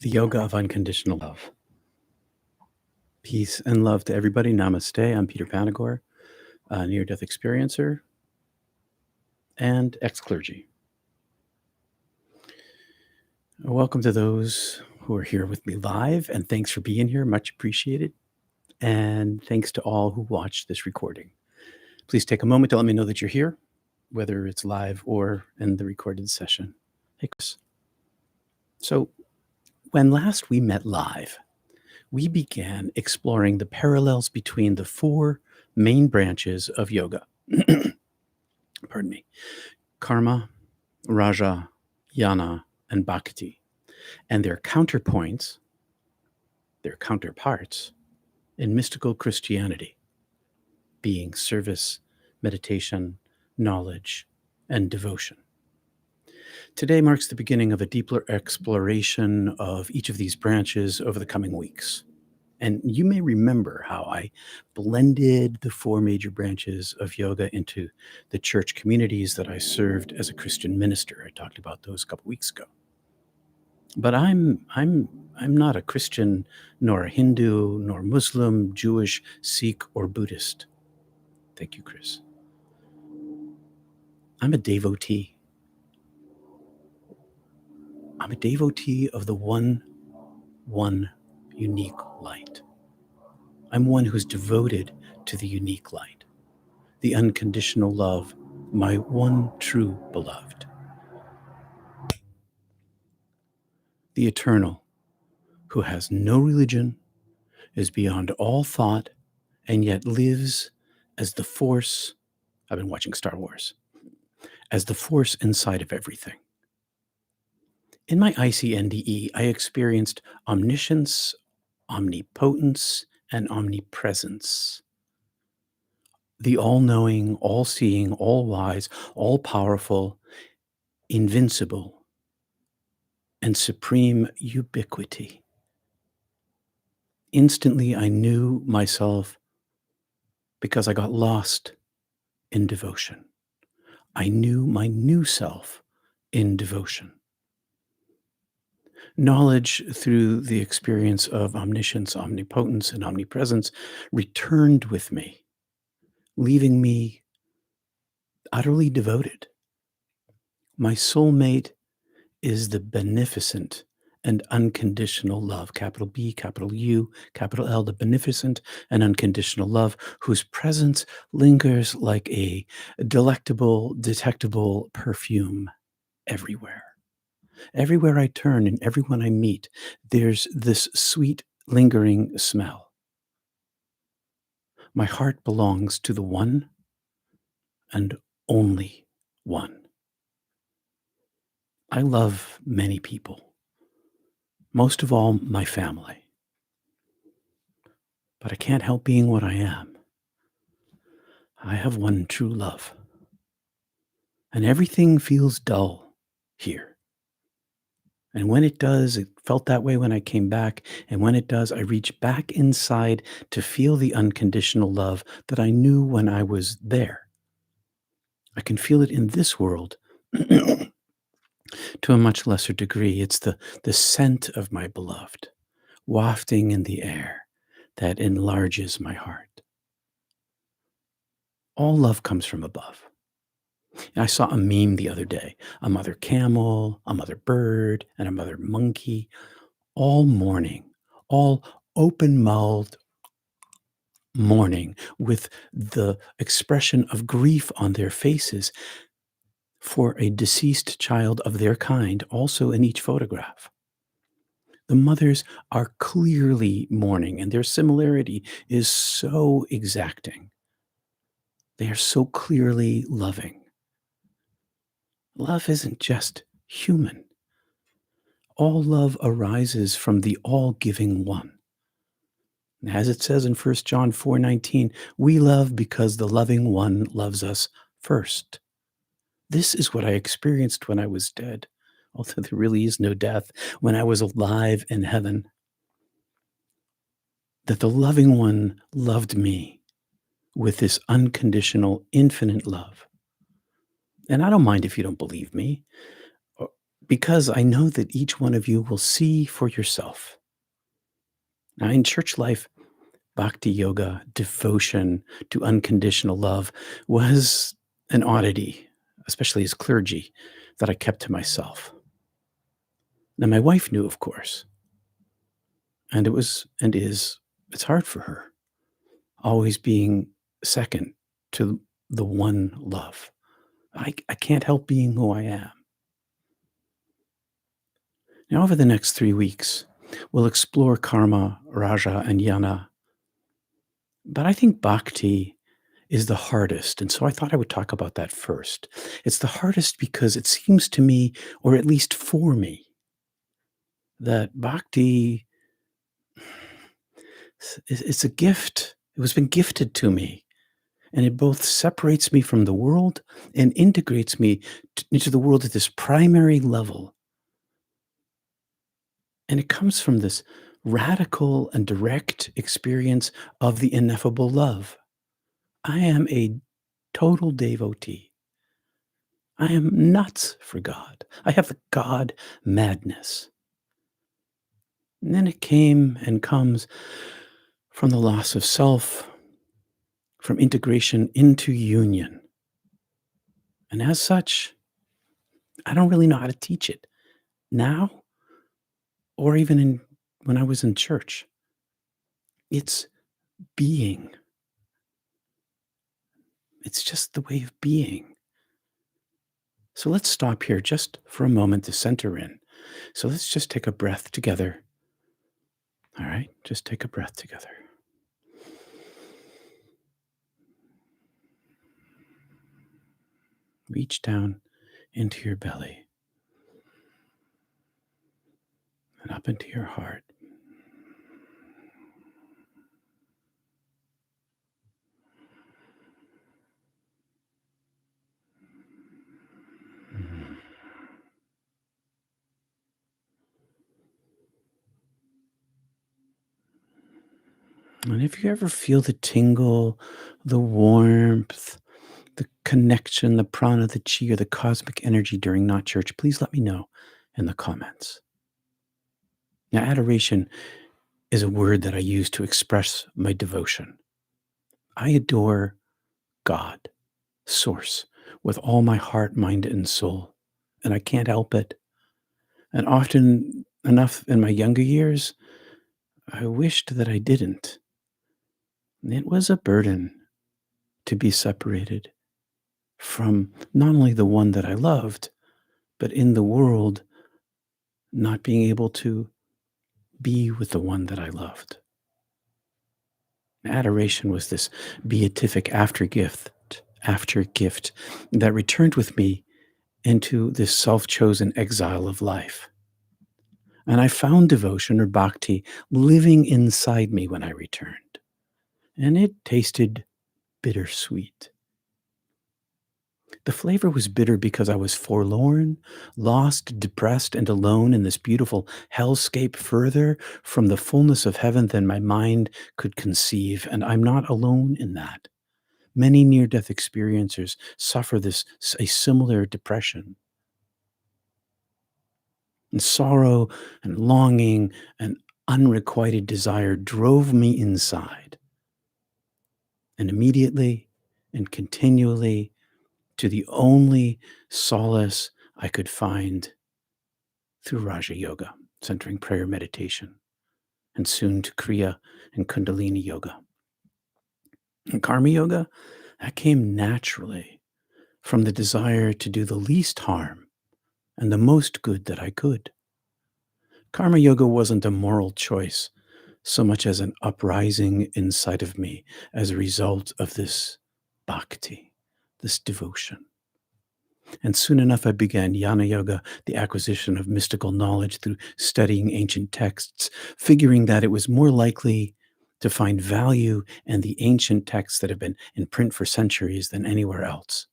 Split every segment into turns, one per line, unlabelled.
The Yoga of Unconditional Love. Peace and love to everybody. Namaste. I'm Peter Panagore, a near-death experiencer and ex-clergy. Welcome to those who are here with me live, and thanks for being here. Much appreciated. And thanks to all who watched this recording. Please take a moment to let me know that you're here, whether it's live or in the recorded session. Hey, Chris. So when last we met live, we began exploring the parallels between the four main branches of yoga. Pardon me. Karma, Raja, Jnana, and Bhakti, and their counterpoints, their counterparts in mystical Christianity, being service, meditation, knowledge, and devotion. Today marks the beginning of a deeper exploration of each of these branches over the coming weeks. And you may remember how I blended the four major branches of yoga into the church communities that I served as a Christian minister. I talked about those a couple weeks ago. But I'm not a Christian, nor a Hindu, nor Muslim, Jewish, Sikh, or Buddhist. Thank you, Chris. I'm a devotee. I'm a devotee of the one unique light. I'm one who's devoted to the unique light, the unconditional love, my one true beloved. The eternal, who has no religion, is beyond all thought, and yet lives as the force. I've been watching Star Wars, as the force inside of everything. In my ICNDE, I experienced omniscience, omnipotence, and omnipresence. The all-knowing, all-seeing, all-wise, all-powerful, invincible, and supreme ubiquity. Instantly, I knew myself because I got lost in devotion. I knew my new self in devotion. Knowledge through the experience of omniscience, omnipotence, and omnipresence returned with me, leaving me utterly devoted. My soulmate is the beneficent and unconditional love, capital B, capital U, capital L, the beneficent and unconditional love, whose presence lingers like a delectable, detectable perfume everywhere. Everywhere I turn and everyone I meet, there's this sweet, lingering smell. My heart belongs to the one and only one. I love many people, most of all my family. But I can't help being what I am. I have one true love. And everything feels dull here. And when it does, it felt that way when I came back. And when it does, I reach back inside to feel the unconditional love that I knew when I was there. I can feel it in this world to a much lesser degree. It's the scent of my beloved, wafting in the air that enlarges my heart. All love comes from above. I saw a meme the other day, a mother camel, a mother bird, and a mother monkey, all mourning, all open-mouthed mourning with the expression of grief on their faces for a deceased child of their kind, also in each photograph. The mothers are clearly mourning, and their similarity is so exacting. They are so clearly loving. Love isn't just human. All love arises from the all-giving one. As it says in 1 John 4:19, we love because the loving one loves us first. This is what I experienced when I was dead, although there really is no death, when I was alive in heaven. That the loving one loved me with this unconditional, infinite love. And I don't mind if you don't believe me, because I know that each one of you will see for yourself. Now, in church life, Bhakti yoga, devotion to unconditional love was an oddity, especially as clergy, that I kept to myself. Now, my wife knew, of course, and it was and is, it's hard for her, always being second to the one love. I can't help being who I am. Now, over the next 3 weeks, we'll explore karma, raja, and yana. But I think bhakti is the hardest. And so I thought I would talk about that first. It's the hardest because it seems to me, or at least for me, that bhakti it's a gift. It was been gifted to me. And it both separates me from the world and integrates me into the world at this primary level. And it comes from this radical and direct experience of the ineffable love. I am a total devotee. I am nuts for God. I have the God madness. And then it came and comes from the loss of self, from integration into union. And as such, I don't really know how to teach it now or even when I was in church. It's being. It's just the way of being. So let's stop here just for a moment to center in. So let's just take a breath together. All right, just take a breath together. Reach down into your belly and up into your heart. And if you ever feel the tingle, the warmth, the connection, the prana, the chi, or the cosmic energy during not church, please let me know in the comments. Now, adoration is a word that I use to express my devotion. I adore God, Source, with all my heart, mind, and soul, and I can't help it. And often enough in my younger years, I wished that I didn't. It was a burden to be separated from not only the one that I loved, but in the world, not being able to be with the one that I loved. Adoration was this beatific after gift that returned with me into this self chosen exile of life. And I found devotion or bhakti living inside me when I returned. And it tasted bittersweet. The flavor was bitter because I was forlorn, lost, depressed, and alone in this beautiful hellscape further from the fullness of heaven than my mind could conceive. And I'm not alone in that. Many near death experiencers suffer a similar depression. And sorrow and longing and unrequited desire drove me inside. And immediately and continually to the only solace I could find through Raja Yoga, centering prayer meditation, and soon to Kriya and Kundalini Yoga. And Karma Yoga, that came naturally from the desire to do the least harm and the most good that I could. Karma Yoga wasn't a moral choice so much as an uprising inside of me as a result of this bhakti, this devotion. And soon enough, I began Jnana Yoga, the acquisition of mystical knowledge through studying ancient texts, figuring that it was more likely to find value in the ancient texts that have been in print for centuries than anywhere else.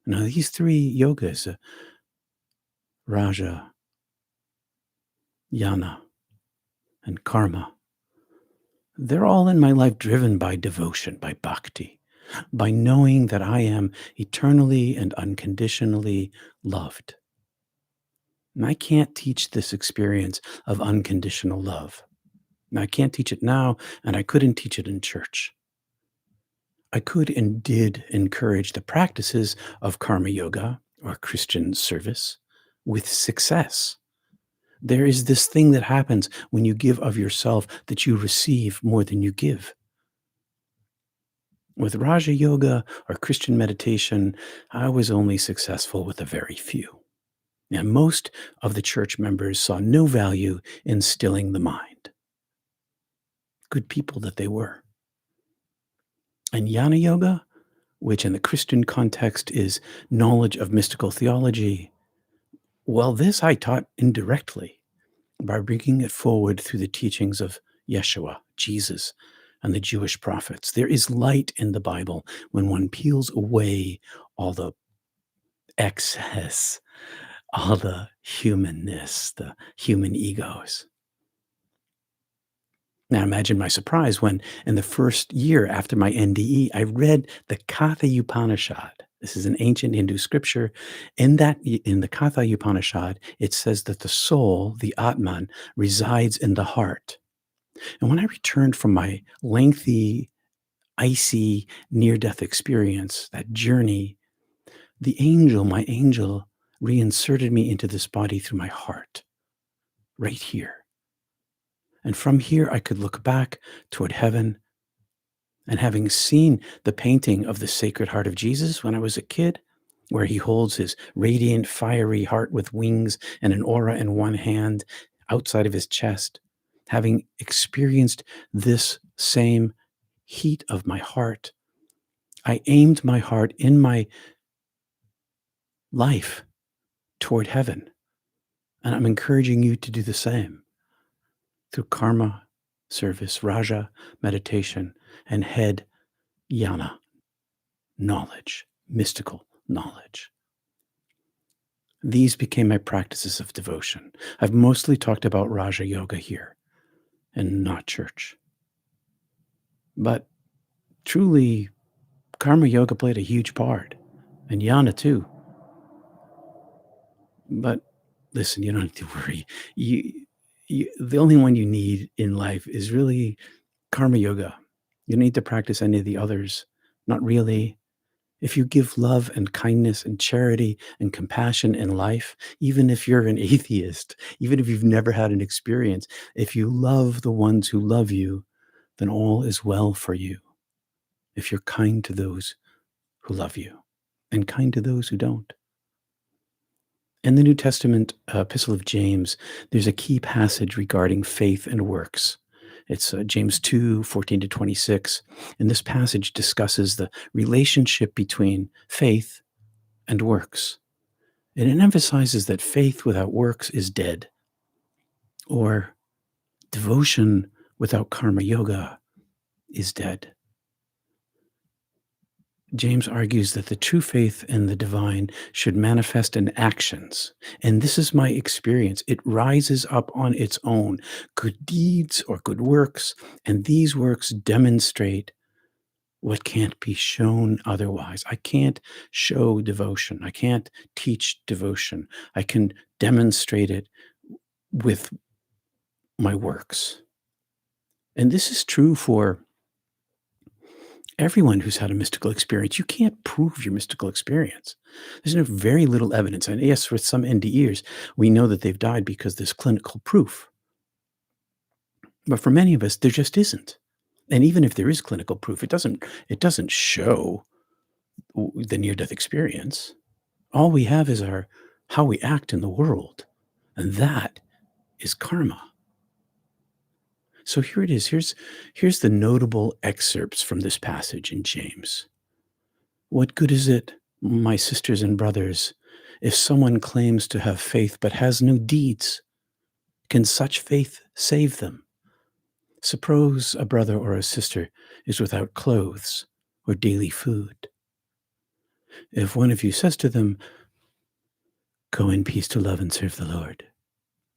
Now, these three yogas, Raja, Jnana, and Karma, they're all in my life driven by devotion, by bhakti, by knowing that I am eternally and unconditionally loved. And I can't teach this experience of unconditional love. And I can't teach it now, and I couldn't teach it in church. I could and did encourage the practices of karma yoga or Christian service with success. There is this thing that happens when you give of yourself that you receive more than you give. With Raja Yoga or Christian meditation, I was only successful with a very few. And most of the church members saw no value in stilling the mind. Good people that they were. And Jnana Yoga, which in the Christian context is knowledge of mystical theology, well, this I taught indirectly by bringing it forward through the teachings of Yeshua, Jesus, and the Jewish prophets. There is light in the Bible when one peels away all the excess, all the humanness, the human egos. Now imagine my surprise when in the first year after my NDE, I read the Katha Upanishad. This is an ancient Hindu scripture. In the Katha Upanishad, it says that the soul, the Atman, resides in the heart. And when I returned from my lengthy, icy, near-death experience, that journey, my angel, reinserted me into this body through my heart, right here. And from here, I could look back toward heaven. And having seen the painting of the Sacred Heart of Jesus when I was a kid, where he holds his radiant, fiery heart with wings and an aura in one hand outside of his chest, having experienced this same heat of my heart, I aimed my heart in my life toward heaven. And I'm encouraging you to do the same through karma, service, raja, meditation, and head, jnana, knowledge, mystical knowledge. These became my practices of devotion. I've mostly talked about Raja Yoga here and not church. But truly, Karma Yoga played a huge part, and Jnana too. But listen, you don't have to worry. The only one you need in life is really Karma Yoga. You don't need to practice any of the others. Not really. If you give love and kindness and charity and compassion in life, even if you're an atheist, even if you've never had an experience, if you love the ones who love you, then all is well for you. If you're kind to those who love you and kind to those who don't. In the New Testament Epistle of James, there's a key passage regarding faith and works. It's James 2:14-26. And this passage discusses the relationship between faith and works. And it emphasizes that faith without works is dead, or devotion without karma yoga is dead. James argues that the true faith in the divine should manifest in actions. And this is my experience. It rises up on its own, good deeds or good works, and these works demonstrate what can't be shown otherwise. I can't show devotion. I can't teach devotion. I can demonstrate it with my works. And this is true for everyone who's had a mystical experience. You can't prove your mystical experience. There's very little evidence. And yes, for some NDErs, we know that they've died because there's clinical proof. But for many of us, there just isn't. And even if there is clinical proof, it doesn't show the near-death experience. All we have is how we act in the world. And that is karma. So here it is. Here's the notable excerpts from this passage in James. What good is it, my sisters and brothers, if someone claims to have faith but has no deeds? Can such faith save them? Suppose a brother or a sister is without clothes or daily food. If one of you says to them, "Go in peace to love and serve the Lord,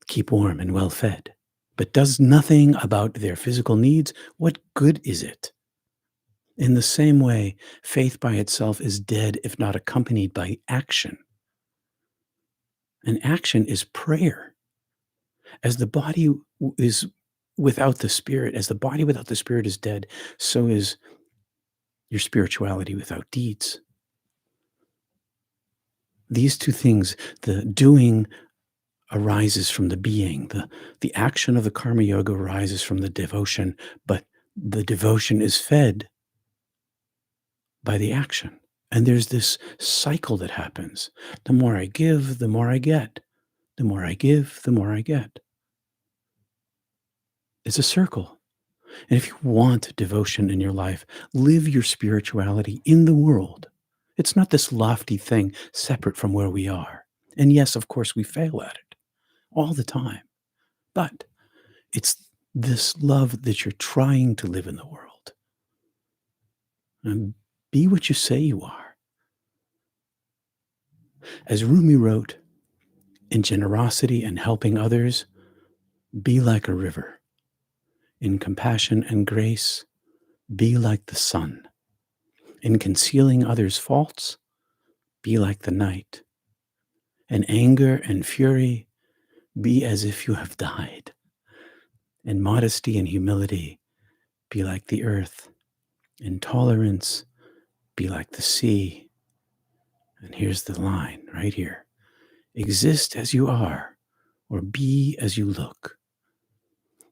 keep warm and well fed," but does nothing about their physical needs, what good is it? In the same way, faith by itself is dead if not accompanied by action. And action is prayer. As the body is without the spirit, as the body without the spirit is dead, so is your spirituality without deeds. These two things, the doing arises from the being, the action of the karma yoga arises from the devotion, but the devotion is fed by the action. And there's this cycle that happens. The more I give, the more I get. The more I give, the more I get. It's a circle. And if you want devotion in your life, live your spirituality in the world. It's not this lofty thing separate from where we are. And yes, of course, we fail at it all the time. But it's this love that you're trying to live in the world. And be what you say you are. As Rumi wrote, in generosity and helping others, be like a river. In compassion and grace, be like the sun. In concealing others' faults, be like the night. In anger and fury, be as if you have died. In modesty and humility, be like the earth. In tolerance, be like the sea. And here's the line right here. Exist as you are, or be as you look.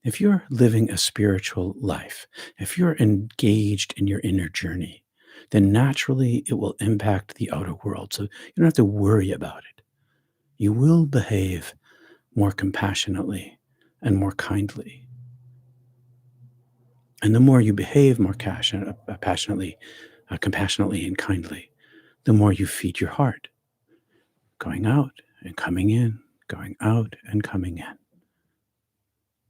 If you're living a spiritual life, if you're engaged in your inner journey, then naturally it will impact the outer world. So you don't have to worry about it. You will behave more compassionately and more kindly. And the more you behave more compassionately and kindly, the more you feed your heart, going out and coming in, going out and coming in.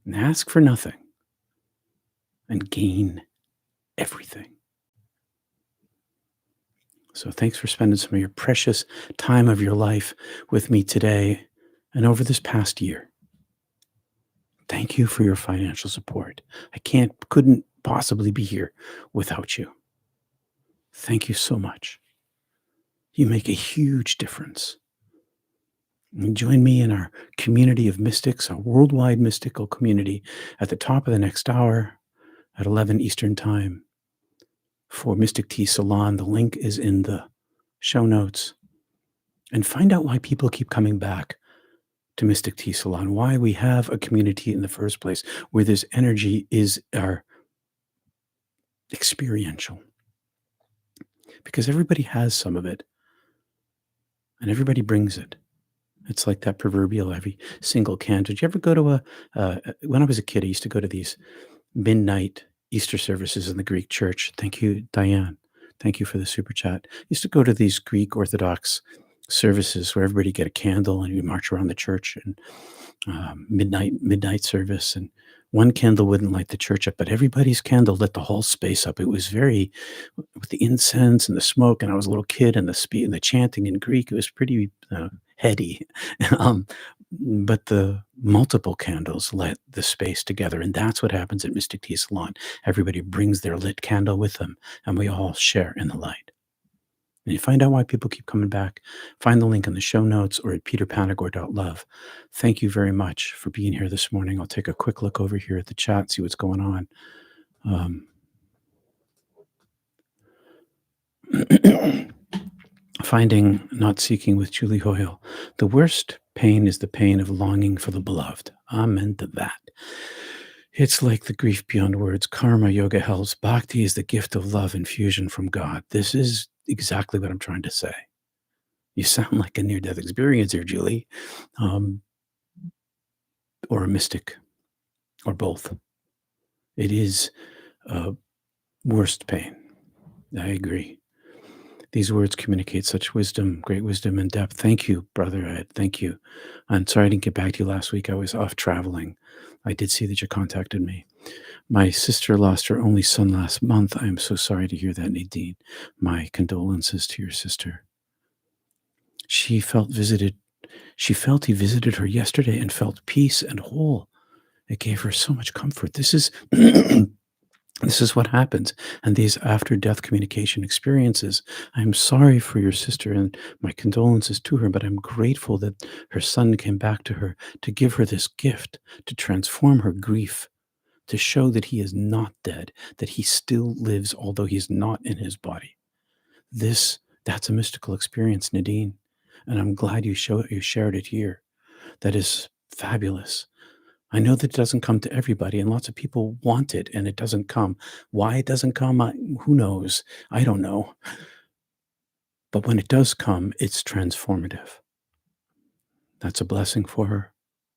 And ask for nothing and gain everything. So thanks for spending some of your precious time of your life with me today and over this past year. Thank you for your financial support. Couldn't possibly be here without you. Thank you so much. You make a huge difference. And join me in our community of mystics, our worldwide mystical community at the top of the next hour at 11 Eastern Time for Mystic Tea Salon. The link is in the show notes. And find out why people keep coming back to Mystic Tea Salon, why we have a community in the first place, where this energy is our experiential. Because everybody has some of it, and everybody brings it. It's like that proverbial every single can. Did you ever go to when I was a kid, I used to go to these midnight Easter services in the Greek church. Thank you, Diane. Thank you for the super chat. I used to go to these Greek Orthodox services where everybody get a candle and you march around the church and midnight service. And one candle wouldn't light the church up, but everybody's candle lit the whole space up. It was very, with the incense and the smoke, and I was a little kid, and the chanting in Greek, it was pretty heady. But the multiple candles lit the space together, and that's what happens at Mystic Tea Salon. Everybody brings their lit candle with them, and we all share in the light. And you find out why people keep coming back. Find the link in the show notes or at peterpanagore.love. Thank you very much for being here this morning. I'll take a quick look over here at the chat, see what's going on. Finding Not Seeking with Julie Hoyle. The worst pain is the pain of longing for the beloved. Amen to that. It's like the grief beyond words. Karma yoga helps. Bhakti is the gift of love and fusion from God. This is exactly what I'm trying to say. You sound like a near-death experience here, Julie, or a mystic, or both. It is worst pain. I agree. These words communicate such wisdom, great wisdom and depth. Thank you, brother Ed. Thank you. I'm sorry I didn't get back to you last week. I was off traveling. I did see that you contacted me. My sister lost her only son last month. I am so sorry to hear that, Nadine. My condolences to your sister. She felt he visited her yesterday and felt peace and whole. It gave her so much comfort. This is This is what happens. And these after death communication experiences, I'm sorry for your sister and my condolences to her, but I'm grateful that her son came back to her to give her this gift, to transform her grief, to show that he is not dead, that he still lives, although he's not in his body. That's a mystical experience, Nadine. And I'm glad you shared it here. That is fabulous. I know that it doesn't come to everybody, and lots of people want it, and it doesn't come. Why it doesn't come, who knows? I don't know. But when it does come, it's transformative. That's a blessing for her.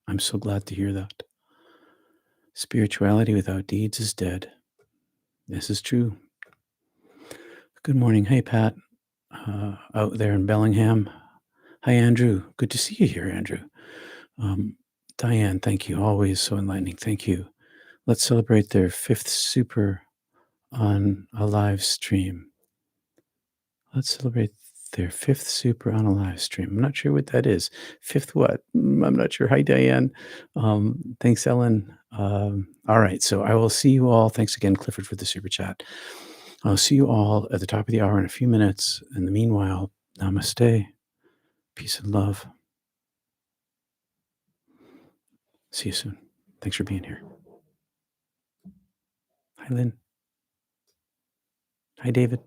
I'm so glad to hear that. Spirituality without deeds is dead. This is true. Good morning. Hey, Pat, out there in Bellingham. Hi, Andrew. Good to see you here, Andrew. Diane, thank you. Always so enlightening. Thank you. Let's celebrate their fifth super on a live stream. Let's celebrate their fifth super on a live stream. I'm not sure what that is. Fifth what? I'm not sure. Hi, Diane. Thanks, Ellen. All right. So I will see you all. Thanks again, Clifford, for the super chat. I'll see you all at the top of the hour in a few minutes. In the meanwhile, namaste. Peace and love. See you soon. Thanks for being here. Hi, Lynn. Hi, David.